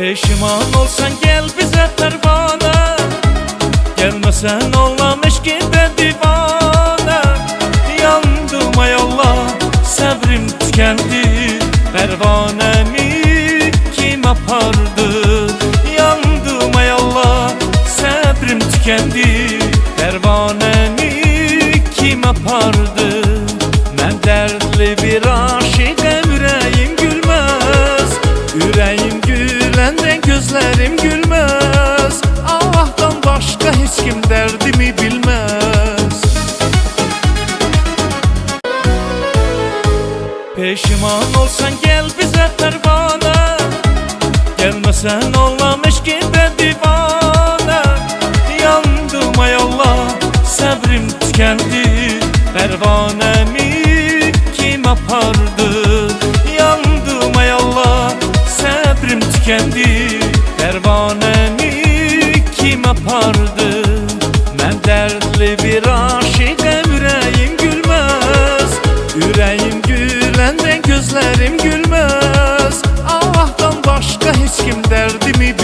Peşiman olsan gel bize pervane, gelmesen olam eşkinde divane. Yandım ay Allah, sabrim tükendi, pervanemi kim apardı? Yandım ay Allah, sabrim tükendi, pervanemi kim apardı? Ben dertli bir aşıkım, yüreğim gülmez, yüreğim gülende gözlerim gülmez. Allah'tan başka hiç kim derdimi bilmez. Peşiman olsan gel bize pervane, gelmesen olam eşkinde divane. Yandım ay Allah, sabrim tükendi, pervanemi kim apardı? Yandım ay Allah, sabrim tükendi, pervanemi kim apardı? Ben dertli bir aşıkım, yüreğim gülmez, yüreğim gülende gözlerim gülmez. Allah'tan başka hiç kim derdimi